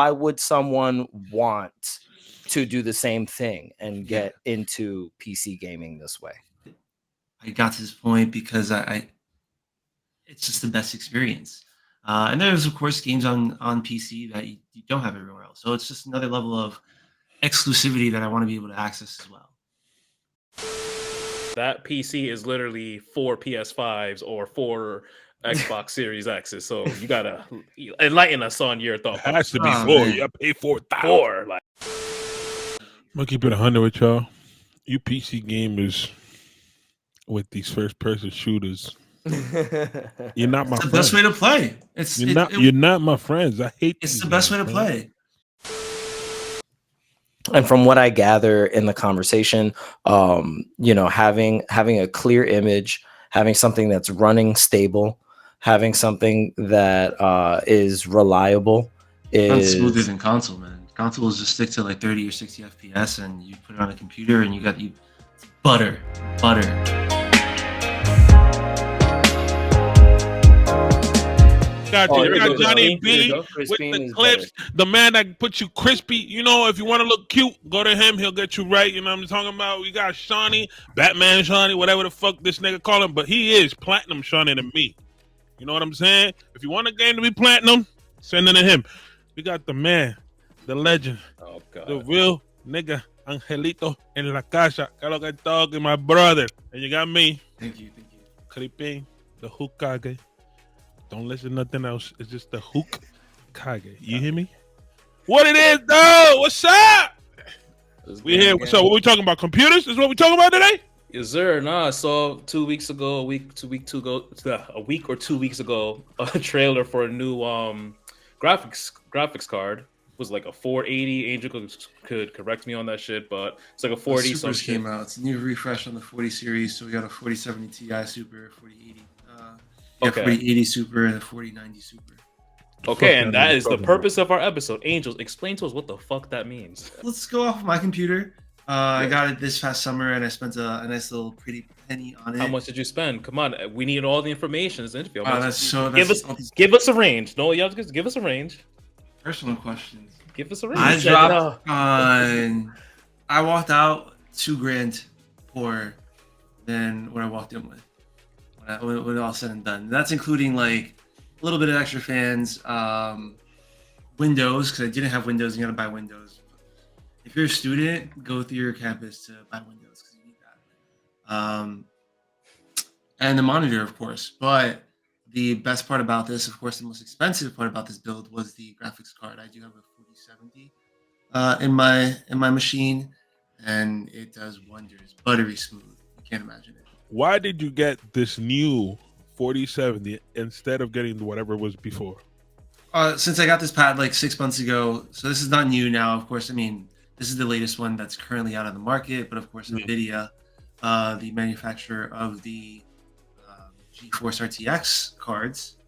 Why would someone want to do the same thing and get into PC gaming this way? I got to this point because it's just the best experience. And there's of course games on PC that you don't have everywhere else. So it's just another level of exclusivity that I want to be able to access as well. That PC is literally 4 PS5s or 4 Xbox Series X's. So you gotta enlighten us on your thought. It has to be 4. You gotta pay 4,000. Like, I'm gonna keep it 100 with y'all. You PC gamers with these first-person shooters, you're not my It's the friends. best way to play. You're not my friends. I hate. It's the best way to play. And from what I gather in the conversation, having a clear image, having something that's running stable, having something that is reliable It's smoother than console, man. Consoles just stick to like 30 or 60 FPS, and you put it on a computer, and you got butter. Got Johnny B with the clips. Better. The man that puts you crispy. You know, if you want to look cute, go to him. He'll get you right. You know what I'm talking about? We got Shawnee, Batman Shawnee, whatever the fuck this nigga call him. But he is platinum Shawnee to me. You know what I'm saying? If you want a game to be platinum, send it to him. We got the man, the legend, the real nigga, Angelito en la casa. Carlos talking, my brother. And you got me. Thank you. Creeping, the Hokage. Don't listen to nothing else. It's just the Hokage. You hear me? What it is, though? What's up? We here. So what we talking about? Computers is what we talking about today? Yes, sir. Nah, I saw a week or 2 weeks ago, a trailer for a new graphics card. It was like a 480. Angel could correct me on that shit, but it's like a 480. Supers came out. It's a new refresh on the 40 series. So we got a 4070 Ti Super, 4080. 4080 Super and a 4090 Super. Okay, and that is the purpose of our episode. Angels, explain to us what the fuck that means. Let's go off of my computer. I got it this past summer, and I spent a nice little pretty penny on it. How much did you spend? Come on, we need all the information. This interview. Give us a range. No, you have to give us a range. Personal questions. Give us a range. I walked out $2,000 poorer than what I walked in with. When all said and done, that's including like a little bit of extra fans, Windows, because I didn't have Windows. You gotta buy Windows. If you're a student, go through your campus to buy Windows because you need that. And the monitor, of course. But the best part about this, of course, the most expensive part about this build was the graphics card. I do have a 4070 in my machine, and it does wonders. Buttery smooth. You can't imagine it. Why did you get this new 4070 instead of getting whatever was before? Since I got this pad like 6 months ago, so this is not new now. Of course, I mean, this is the latest one that's currently out on the market. But of course, NVIDIA, the manufacturer of the GeForce RTX cards,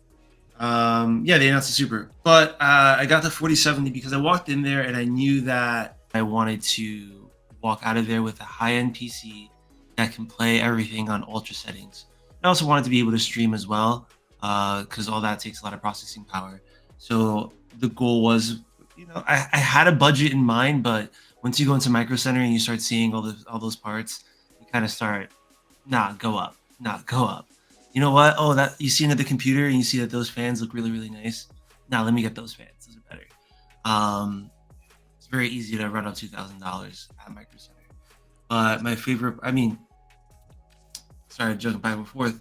they announced the Super. But I got the 4070 because I walked in there and I knew that I wanted to walk out of there with a high-end PC that can play everything on ultra settings. I also wanted to be able to stream as well, because all that takes a lot of processing power. So the goal was, I had a budget in mind, but once you go into Micro Center and you start seeing all those parts, you kind of start, go up. You know what? Oh, that you see it at the computer and you see that those fans look really, really nice. Let me get those fans. Those are better. It's very easy to run up $2,000 at Micro Center. My favorite, sorry, jumping back and forth.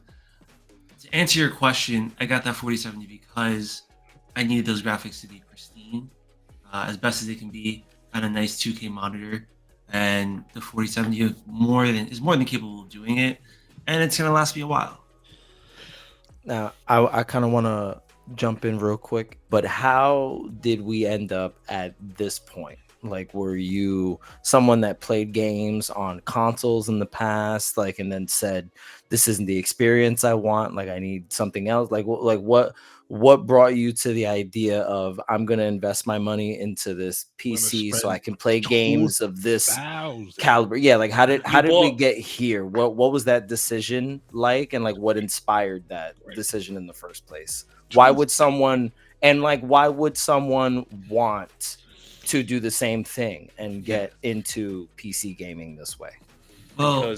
To answer your question, I got that 4070 because I needed those graphics to be pristine, as best as they can be, on a nice 2K monitor. And the 4070 is more than capable of doing it, and it's gonna last me a while. Now, I kind of want to jump in real quick, but how did we end up at this point? Like, were you someone that played games on consoles in the past, like, and then said, "This isn't the experience I want. Like, I need something else." Like what brought you to the idea of I'm gonna invest my money into this PC so I can play games of this caliber? Yeah, like how did we get here? What was that decision like, and like what inspired that decision in the first place? Why would someone And like, why would someone want to do the same thing and get into PC gaming this way? Well,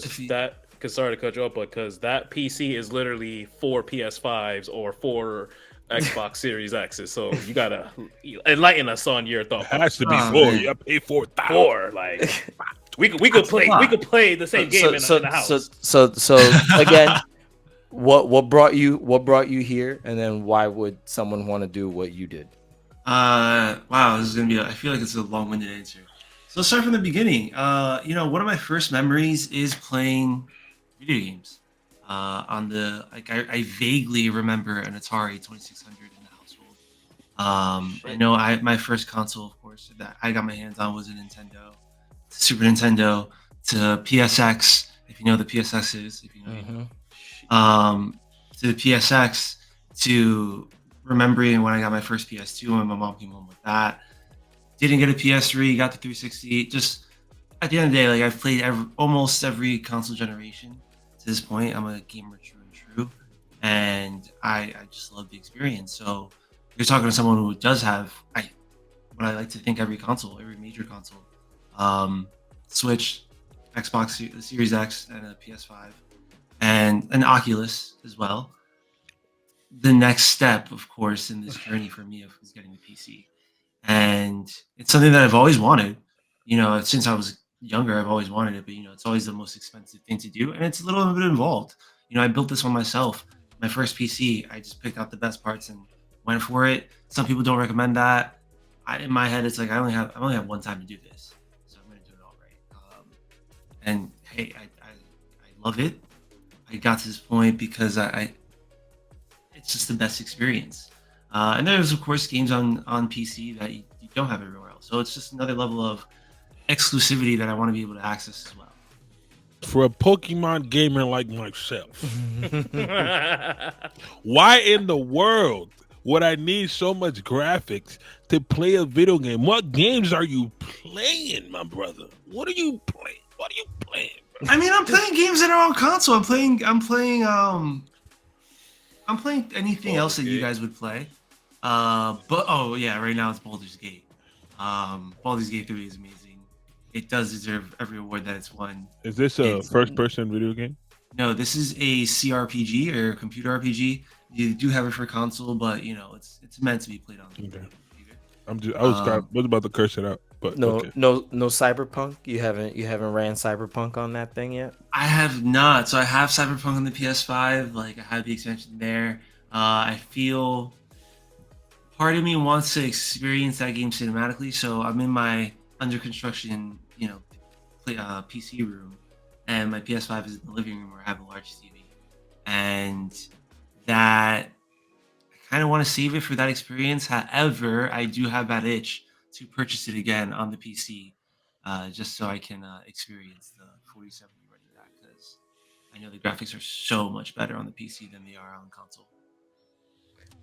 Because sorry to cut you off, but because that PC is literally 4 PS5s or 4 Xbox Series X's. So you gotta enlighten us on your thought. It has to be Oh, 4. man. You pay 4,000. 4, like we could play the same game in the house. So again, what brought you here, and then why would someone want to do what you did? Wow, this is gonna be. I feel like it's a long-winded answer. So let's start from the beginning. One of my first memories is playing video games. On the I vaguely remember an Atari 2600 in the household. I know my first console, of course, that I got my hands on was a Nintendo, Super Nintendo, to PSX. If you know the PSX is, if you know, you know. To the PSX, to remembering when I got my first PS2 and my mom came home with that. Didn't get a PS3, got the 360. Just at the end of the day, like I've played almost every console generation to this point. I'm a gamer true and true, and I just love the experience. So you're talking to someone who does have what I like to think every major console, Switch, Xbox Series X, and a PS5, and an Oculus as well. The next step, of course, in this journey for me is getting the PC. And it's something that I've always wanted. Since I was younger, I've always wanted it, but it's always the most expensive thing to do, and it's a little bit involved. I built this one myself. My first PC, I just picked out the best parts and went for it. Some people don't recommend that. In my head, it's like I only have one time to do this, so I'm going to do it all right. And hey, I love it. I got to this point because it's just the best experience. And there's of course games on PC that you don't have everywhere else. So it's just another level of exclusivity that I want to be able to access as well. For a Pokemon gamer like myself, why in the world would I need so much graphics to play a video game? What games are you playing, my brother? What are you playing? Bro? I mean, I'm playing games that are on console. I'm playing anything else that you guys would play. But right now it's Baldur's Gate. Baldur's Gate 3 is amazing. It does deserve every award that it's won. Is this a first-person video game? No, this is a CRPG or computer RPG. You do have it for console, but it's meant to be played on the computer. I was about to curse it out, but no okay. no Cyberpunk. You haven't ran Cyberpunk on that thing yet? I have not. So I have Cyberpunk on the PS5. Like I had the extension there. I feel part of me wants to experience that game cinematically. So I'm in my under construction, PC room, and my PS5 is in the living room where I have a large TV, and that I kind of want to save it for that experience. However, I do have that itch to purchase it again on the PC, just so I can experience the 4070 running that, because I know the graphics are so much better on the PC than they are on console.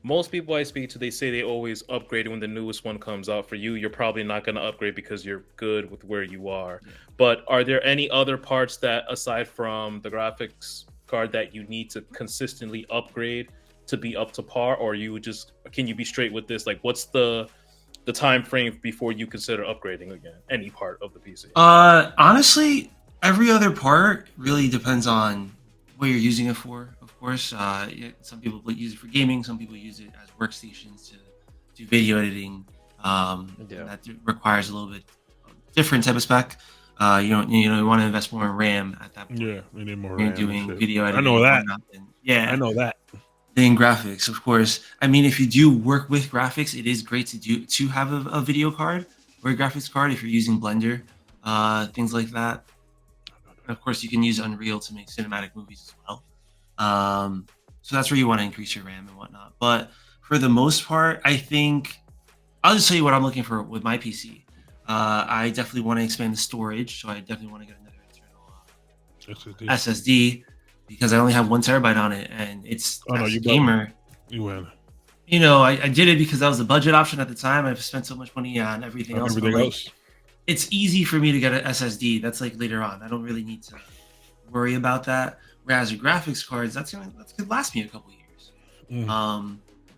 Most people I speak to, they say they always upgrade when the newest one comes out. For you, you're probably not going to upgrade because you're good with where you are. Yeah. But are there any other parts that, aside from the graphics card, that you need to consistently upgrade to be up to par, or can you be straight with this? Like, what's the time frame before you consider upgrading again any part of the PC? Honestly, every other part really depends on what you're using it for. Of course, some people use it for gaming. Some people use it as workstations to do video editing. That requires a little bit different type of spec. You want to invest more in RAM at that point. Yeah, we need more RAM. You're doing video editing. I know that. I know that. Then graphics, of course. I mean, if you do work with graphics, it is great to have a video card or a graphics card if you're using Blender, things like that. And of course, you can use Unreal to make cinematic movies as well. So that's where you want to increase your RAM and whatnot. But for the most part, I think I'll just tell you what I'm looking for with my PC. I definitely want to expand the storage, so I definitely want to get another internal SSD because I only have 1 terabyte on it, and it's as a gamer. You win. I did it because that was the budget option at the time. I've spent so much money on everything else. It's easy for me to get an SSD. That's like later on. I don't really need to worry about that. Whereas your graphics cards, that's gonna last me a couple years.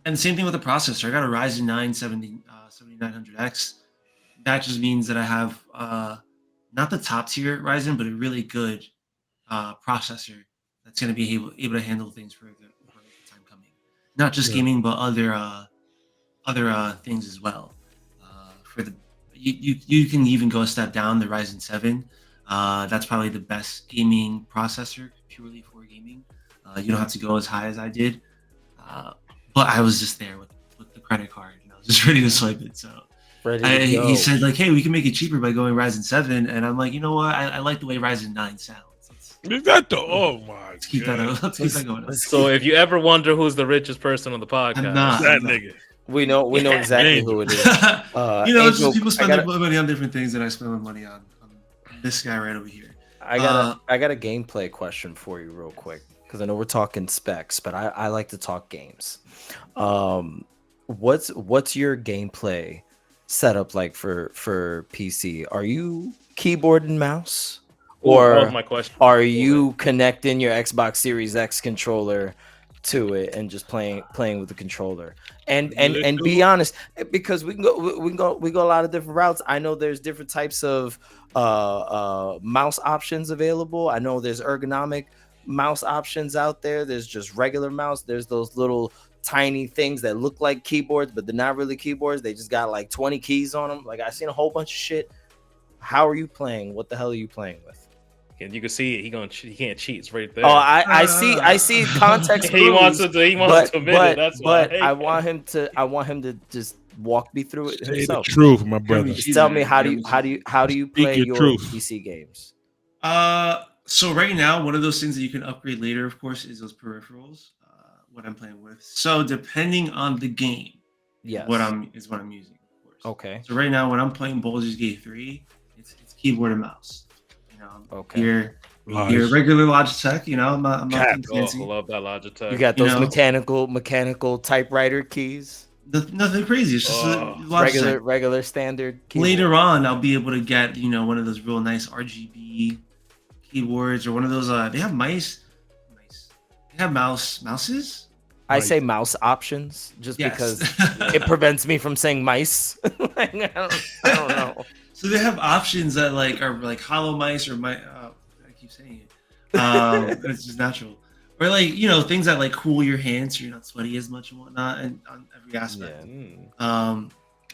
And same thing with the processor. I got a Ryzen 9 7900X. That just means that I have not the top tier Ryzen, but a really good processor that's going to be able to handle things for the time coming. Not just gaming, but other things as well. For the you can even go a step down. The Ryzen 7, that's probably the best gaming processor purely for gaming. You don't have to go as high as I did, but I was just there with the credit card, and I was just ready to swipe it. So he said like, "Hey, we can make it cheaper by going Ryzen 7," and I'm like, you know what? I like the way Ryzen 9 sounds. Is that the oh my? Let's keep that up. Let's keep that going. So if you ever wonder who's the richest person on the podcast, I'm not. That nigga. We know exactly who it is. It's just people spend their money on different things, and I spend my money on this guy right over here. I got a gameplay question for you real quick, because I know we're talking specs, but I like to talk games. What's your gameplay setup like for PC? Are you keyboard and mouse? Or my question. Are you connecting your Xbox Series X controller to it and just playing with the controller? And be honest, because we go a lot of different routes. I know there's different types of mouse options available. I know there's ergonomic mouse options out there. There's just regular mouse. There's those little tiny things that look like keyboards, but they're not really keyboards. They just got like 20 keys on them. Like, I've seen a whole bunch of shit. How are you playing? What the hell are you playing with? And you can see it. He can't cheat. It's right there. Oh, I see context. He wants to admit it. That's why. But I want him to just walk me through it himself. Say the truth, my brother. Just tell me how do you play your PC games? So right now, one of those things that you can upgrade later, of course, is those peripherals. What I'm playing with. So depending on the game, yes, what I'm using, of course. Okay. So right now, when I'm playing Baldur's Gate 3, it's keyboard and mouse. Okay. You're regular Logitech, I'm not fancy. I love that Logitech. You got those mechanical typewriter keys. Nothing crazy. It's just regular standard keyboard. Later on, I'll be able to get one of those real nice RGB keyboards, or one of those. They have mice. They have mouses. I say mouse options just because it prevents me from saying mice. I don't know. So they have options that are like hollow mice, or I keep saying it. It's just natural. Or things that cool your hands so you're not sweaty as much and whatnot, and on every aspect. Yeah.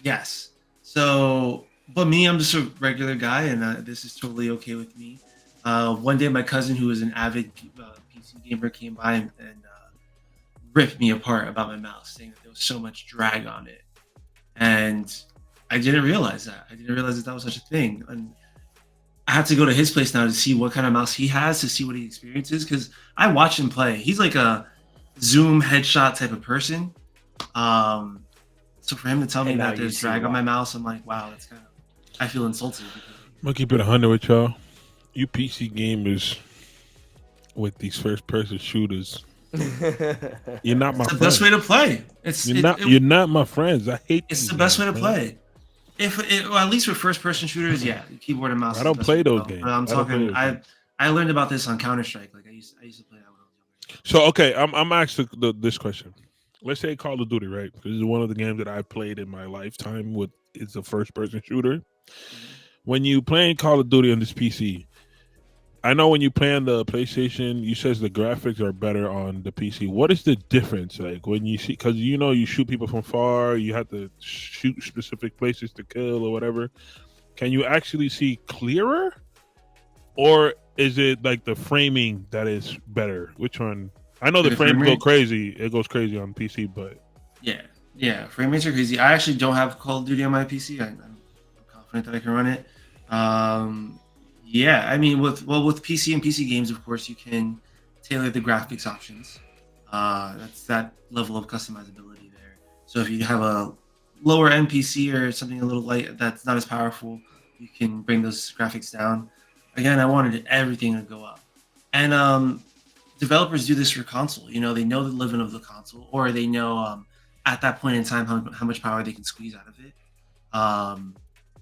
Yes. So, but me, I'm just a regular guy, and this is totally okay with me. One day, my cousin, who was an avid PC gamer, came by and ripped me apart about my mouse, saying that there was so much drag on it, and I didn't realize that. I didn't realize that was such a thing. And I have to go to his place now to see what kind of mouse he has, to see what he experiences, because I watch him play. He's like a zoom headshot type of person. So for him to tell me that there's drag on my mouse, I'm like, wow, that's I feel insulted. I'm going to keep it 100 with y'all. You PC gamers with these first-person shooters, you're not my friends. The best way to play. You're not my friends. I hate. It's the best way to play. At least with first-person shooters, keyboard and mouse. I don't play those games. But I'm talking. I learned about this on Counter-Strike. I used to play that when I was younger. So okay, I'm asking this question. Let's say Call of Duty, right? This is one of the games that I played in my lifetime. It's a first-person shooter. Mm-hmm. When you playing Call of Duty on this PC, I know when you play on the PlayStation, you says the graphics are better on the PC. What is the difference? Like when you see, because you shoot people from far, you have to shoot specific places to kill or whatever. Can you actually see clearer, or is it like the framing that is better? Which one? I know the frames go crazy. It goes crazy on PC, but yeah, frame rates are crazy. I actually don't have Call of Duty on my PC. I'm confident that I can run it. Yeah, I mean, with PC and PC games, of course, you can tailor the graphics options. That's that level of customizability there. So if you have a lower end PC or something a little light that's not as powerful, you can bring those graphics down. Again, I wanted everything to go up. And developers do this for console. They know the living of the console, or they know at that point in time how much power they can squeeze out of it.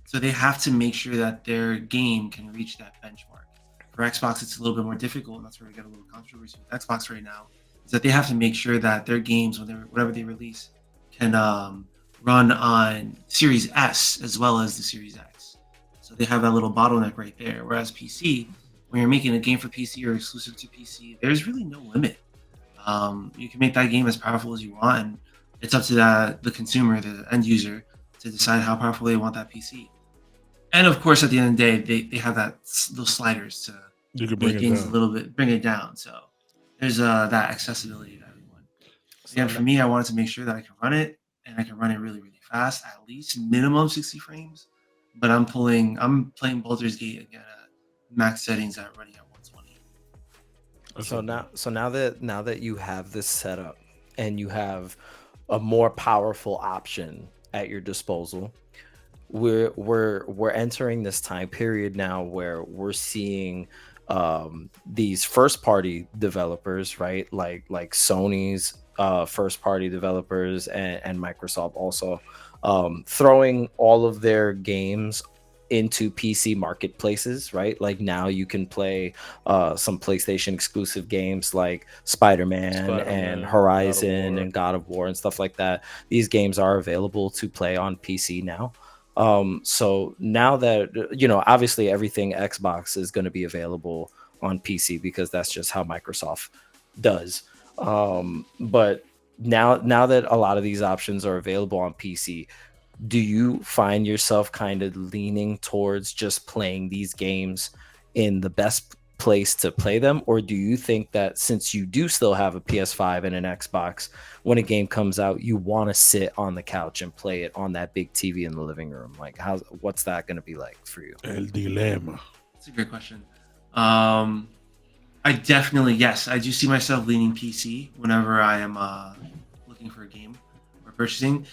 So they have to make sure that their game can reach that benchmark. For Xbox, it's a little bit more difficult, and that's where we got a little controversy with Xbox right now, is that they have to make sure that their games, whatever they release, can run on Series S as well as the Series X. So they have that little bottleneck right there. Whereas PC, when you're making a game for PC or exclusive to PC, there's really no limit. You can make that game as powerful as you want, and it's up to the consumer, the end user, to decide how powerful they want that PC. And of course, at the end of the day, they have those sliders to You can make bring it things a down. little bit, bring it down. So there's that accessibility to everyone. So Again, for me, I wanted to make sure that I can run it, and I can run it really, really fast, at least minimum 60 frames. But I'm playing Baldur's Gate again at max settings at running at 120. now that you have this set up and you have a more powerful option at your disposal, we're entering this time period now where we're seeing these first party developers, right? Like Sony's first party developers and Microsoft also throwing all of their games into PC marketplaces, right? Like now you can play some PlayStation exclusive games like Spider-Man and Horizon and God of War and stuff like that. These games are available to play on PC now. So now that, obviously everything Xbox is going to be available on PC because that's just how Microsoft does. But now that a lot of these options are available on PC, do you find yourself kind of leaning towards just playing these games in the best place to play them? Or do you think that since you do still have a PS5 and an Xbox, when a game comes out, you want to sit on the couch and play it on that big TV in the living room? Like, what's that going to be like for you? El dilemma. That's a great question. I definitely, yes, I do see myself leaning PC whenever I am looking for a game or purchasing.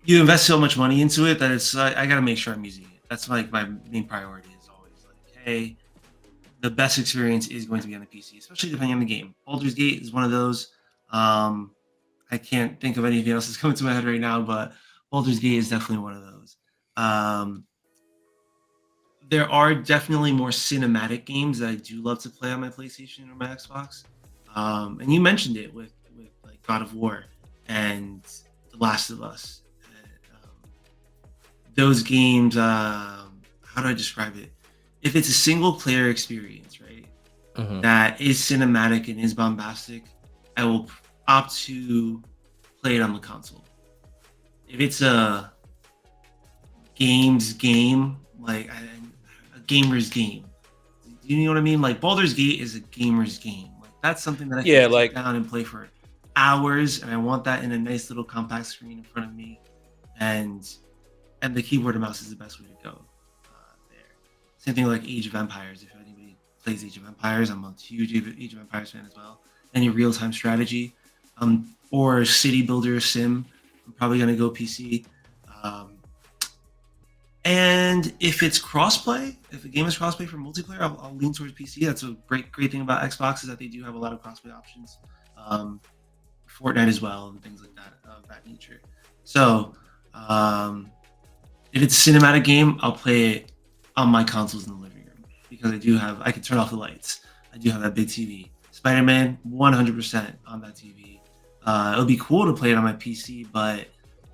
You invest so much money into it that I got to make sure I'm using it. That's like my main priority is always like, hey, the best experience is going to be on the PC, especially depending on the game. Baldur's Gate is one of those. I can't think of anything else that's coming to my head right now, but Baldur's Gate is definitely one of those. There are definitely more cinematic games that I do love to play on my PlayStation or my Xbox. And you mentioned it with like God of War and The Last of Us. Those games, how do I describe it? If it's a single player experience, right, that is cinematic and is bombastic, I will opt to play it on the console. If it's a game, like a gamer's game, you know what I mean? Like Baldur's Gate is a gamer's game. Like that's something that I can sit down and play for hours, and I want that in a nice little compact screen in front of me, and the keyboard and mouse is the best way to go there. Same thing like Age of Empires. If anybody plays Age of Empires, I'm a huge Age of Empires fan as well. Any real-time strategy, or city builder sim, I'm probably gonna go PC. And if it's crossplay, if a game is crossplay for multiplayer, I'll lean towards PC. That's a great thing about Xbox is that they do have a lot of crossplay options. Fortnite as well and things like that of that nature. So if it's a cinematic game, I'll play it on my consoles in the living room because I can turn off the lights. I do have that big TV. Spider-Man, 100% on that TV. It would be cool to play it on my PC, but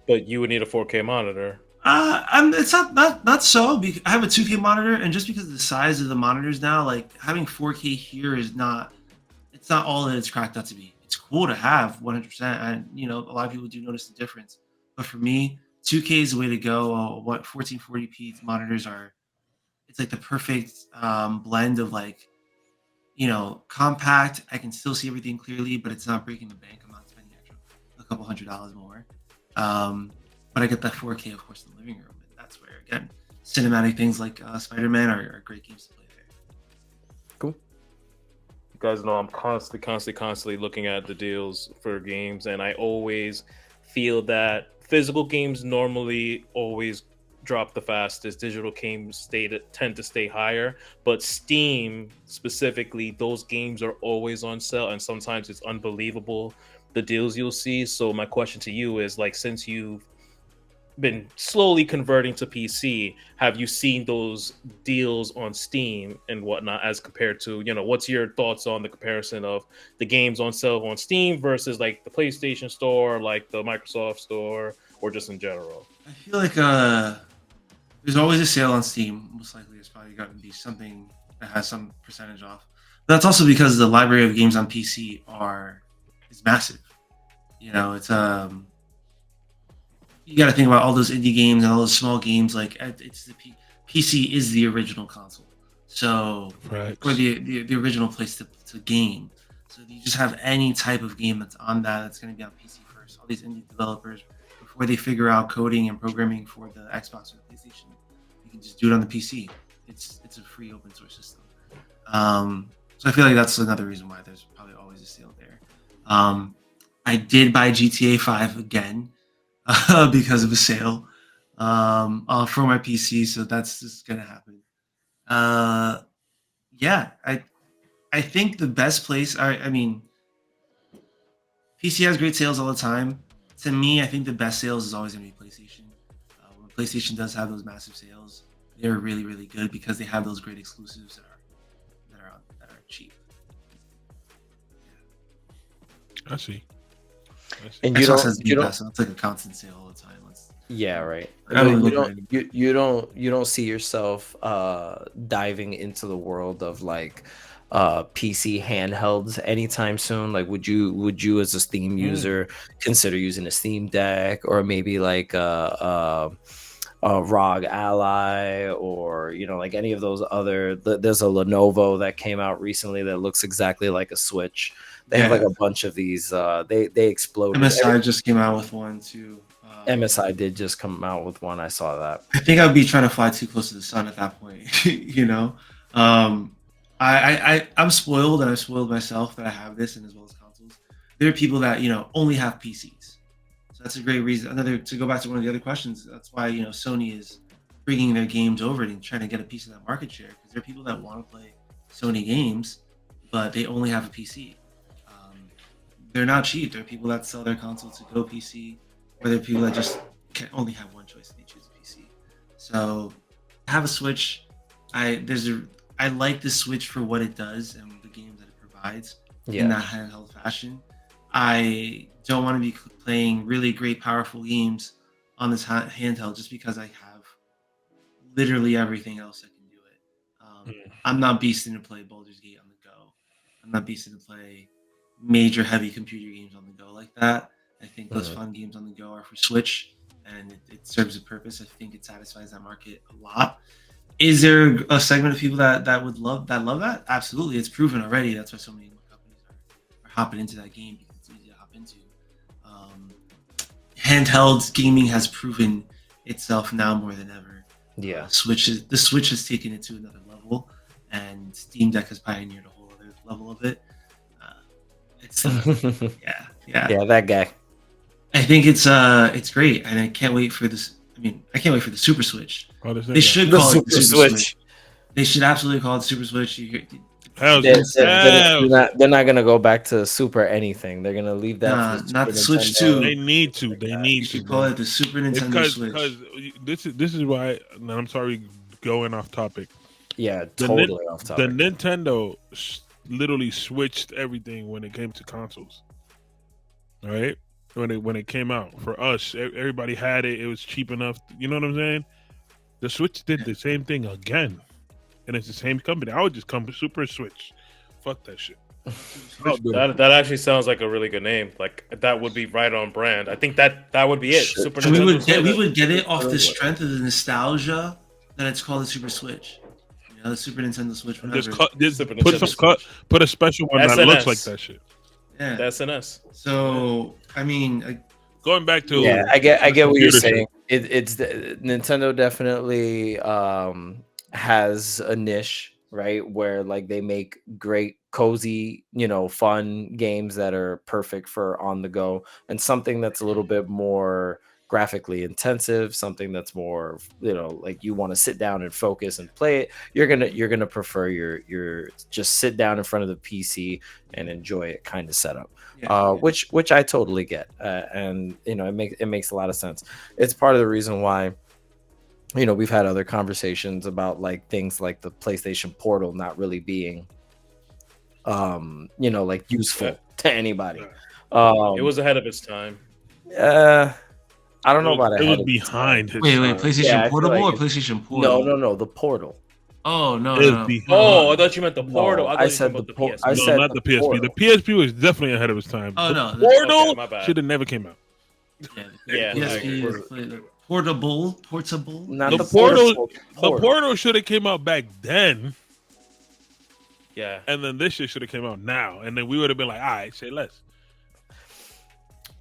you would need a 4K monitor. It's not so. I have a 2K monitor, and just because of the size of the monitors now, like having 4K here is not. It's not all that it's cracked up to be. It's cool to have 100%, and a lot of people do notice the difference. But for me, 2K is the way to go. What 1440p monitors are? It's like the perfect blend of like, compact. I can still see everything clearly, but it's not breaking the bank. I'm not spending a couple $100 more. But I get that 4K, of course, in the living room, and that's where again, cinematic things like Spider-Man are great games to play there. Cool. You guys know I'm constantly looking at the deals for games, and I always feel that physical games normally always drop the fastest. Digital games tend to stay higher, but Steam specifically, those games are always on sale, and sometimes it's unbelievable the deals you'll see. So my question to you is, like, since you've been slowly converting to PC, have you seen those deals on Steam and whatnot as compared to, what's your thoughts on the comparison of the games on sale on Steam versus like the PlayStation Store, like the Microsoft Store, or just in general? I feel like there's always a sale on Steam. Most likely, it's probably going to be something that has some percentage off. But that's also because the library of games on PC is massive. It's you got to think about all those indie games and all those small games. Like it's PC is the original console, so Right. or the original place to game. So you just have any type of game that's on that's going to be on PC first. All these indie developers, before they figure out coding and programming for the Xbox or the PlayStation, you can just do it on the PC. It's a free open source system. So I feel like that's another reason why there's probably always a sale there. I did buy GTA 5 again because of a sale for my PC, so that's just gonna happen. Yeah, I think the best place. I mean, PC has great sales all the time. To me, I think the best sales is always gonna be PlayStation. When PlayStation does have those massive sales, they're really really good because they have those great exclusives that are cheap. I see. And Xbox has Game Pass, so it's like a constant sale all the time. Yeah, right. I don't You look don't at it. you don't see yourself diving into the world of like PC handhelds anytime soon? Like would you as a Steam user consider using a Steam Deck, or maybe like a ROG Ally, or like any of those other there's a Lenovo that came out recently that looks exactly like a Switch. They have like Yeah. a bunch of these they exploded. MSI just came out with one too. MSI did just come out with one. I saw that. I think I'd be trying to fly too close to the sun at that point. I'm spoiled, and I've spoiled myself that I have this, and as well as consoles. There are people that only have PCs, so that's a great reason. Another to go back to one of the other questions. That's why Sony is bringing their games over and trying to get a piece of that market share, because there are people that want to play Sony games, but they only have a PC. They're not cheap. There are people that sell their console to go PC, or there are people that just can only have one choice and they choose a PC. So I have a Switch. I like the Switch for what it does and the games that it provides in that handheld fashion. I don't want to be playing really great, powerful games on this handheld just because I have literally everything else that can do it. I'm not beasting to play Baldur's Gate on the go. I'm not beasting to play major heavy computer games on the go like that. I think those fun games on the go are for Switch, and it serves a purpose. I think it satisfies that market a lot. Is there a segment of people that would love that? Absolutely, it's proven already. That's why so many companies are hopping into that game, because it's easy to hop into. Handheld gaming has proven itself now more than ever. Yeah. The Switch has taken it to another level, and Steam Deck has pioneered a whole other level of it. It's Yeah, that guy. I think it's great, and I can't wait for this. I mean, I can't wait for the Super Switch. They should The call it Super the Super Switch. Switch. They should absolutely call it Super Switch. They're not gonna go back to Super anything. They're gonna leave that. For not the Super Switch Nintendo. 2. They need to. They need You to. should call it the Super Nintendo Switch. Because this is why. And I'm sorry, going off topic. Yeah, totally off topic. The Nintendo literally switched everything when it came to consoles. All right, when it came out for us, everybody had it. It was cheap enough. You know what I'm saying? The Switch did the same thing again, and it's the same company. I would just come to Super Switch. Fuck that shit. That actually sounds like a really good name. Like that would be right on brand. I think that would be it. Super we Nintendo would get it off the strength of the nostalgia that it's called the Super Switch. The Super Nintendo Switch, whatever. Put a special one that looks like that shit. Yeah, the SNS. So I mean, going back to I get what you're saying. It's Nintendo definitely has a niche, right, where like they make great, cozy, fun games that are perfect for on the go, and something that's a little bit more graphically intensive, something that's more, like you want to sit down and focus and play it, you're gonna prefer your just sit down in front of the PC and enjoy it kind of setup. Which I totally get, and it makes a lot of sense. It's part of the reason why we've had other conversations about like things like the PlayStation Portal not really being like useful to anybody. It was ahead of its time. I don't know about it. It was behind his Wait, time. PlayStation Portable or PlayStation Portal? No, the Portal. Oh no! Oh, I thought you meant the Portal. I said the PSP. I said not the PSP. Portal. The PSP was definitely ahead of its time. Oh no! Portal my bad. should have never came out. Yeah. Portable. Not the Portal. The Portal should have came out back then. Yeah. And then this shit should have came out now, and then we would have been like, all right, say less.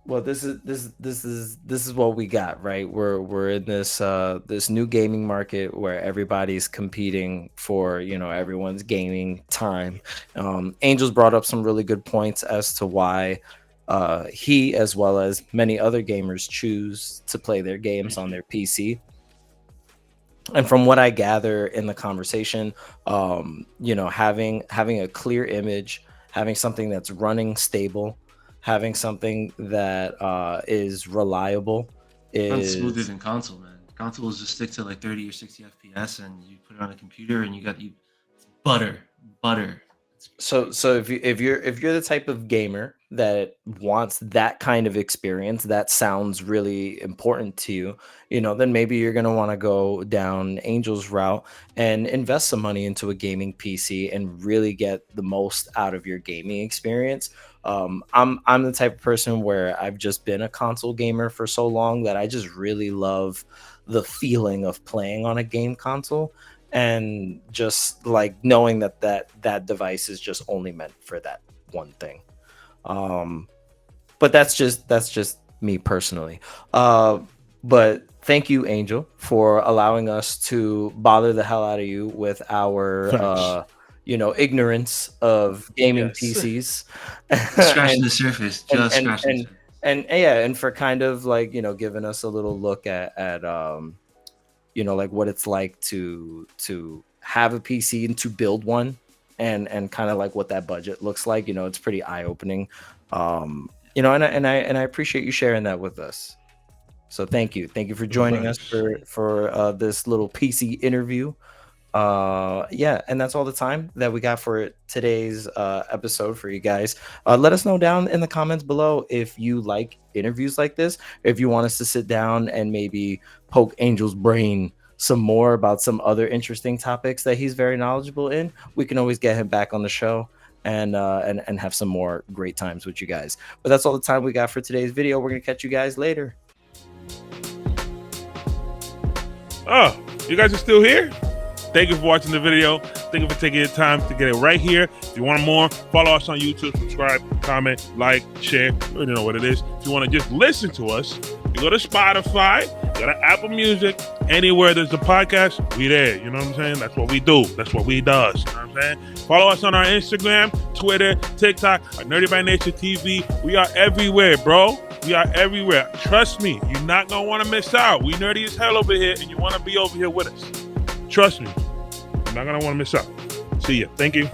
Well, this is what we got, right? We're in this new gaming market where everybody's competing for everyone's gaming time. Angel's brought up some really good points as to why he, as well as many other gamers, choose to play their games on their PC. And from what I gather in the conversation, having a clear image, having something that's running stable, having something that is reliable is smoother than console, man. Consoles just stick to like 30 or 60 FPS, and you put it on a computer, and you got butter. So if you're the type of gamer that wants that kind of experience, that sounds really important to you, then maybe you're gonna want to go down Angel's route and invest some money into a gaming PC and really get the most out of your gaming experience. I'm the type of person where I've just been a console gamer for so long that I just really love the feeling of playing on a game console. And just like knowing that device is just only meant for that one thing. But that's just me personally. But thank you, Angel, for allowing us to bother the hell out of you with our ignorance of gaming PCs. Scratching the surface. And for kind of like giving us a little look at like what it's like to have a PC and to build one, and kind of like what that budget looks like. It's pretty eye-opening. And I appreciate you sharing that with us. So thank you for joining us for this little PC interview. And that's all the time that we got for today's episode for you guys. Let us know down in the comments below if you like interviews like this, if you want us to sit down and maybe poke Angel's brain some more about some other interesting topics that he's very knowledgeable in. We can always get him back on the show and have some more great times with you guys. But that's all the time we got for today's video. We're gonna catch you guys later. Oh, you guys are still here? Thank you for watching the video. Thank you for taking your time to get it right here. If you want more, follow us on YouTube, subscribe, comment, like, share. You know what it is. If you want to just listen to us, you go to Spotify, go to Apple Music, anywhere there's a podcast, we there. You know what I'm saying? That's what we do. That's what we does. You know what I'm saying? Follow us on our Instagram, Twitter, TikTok, our Nerdy by Nature TV. We are everywhere, bro. We are everywhere. Trust me, you're not going to want to miss out. We nerdy as hell over here, and you want to be over here with us. Trust me, you're not going to want to miss out. See ya. Thank you.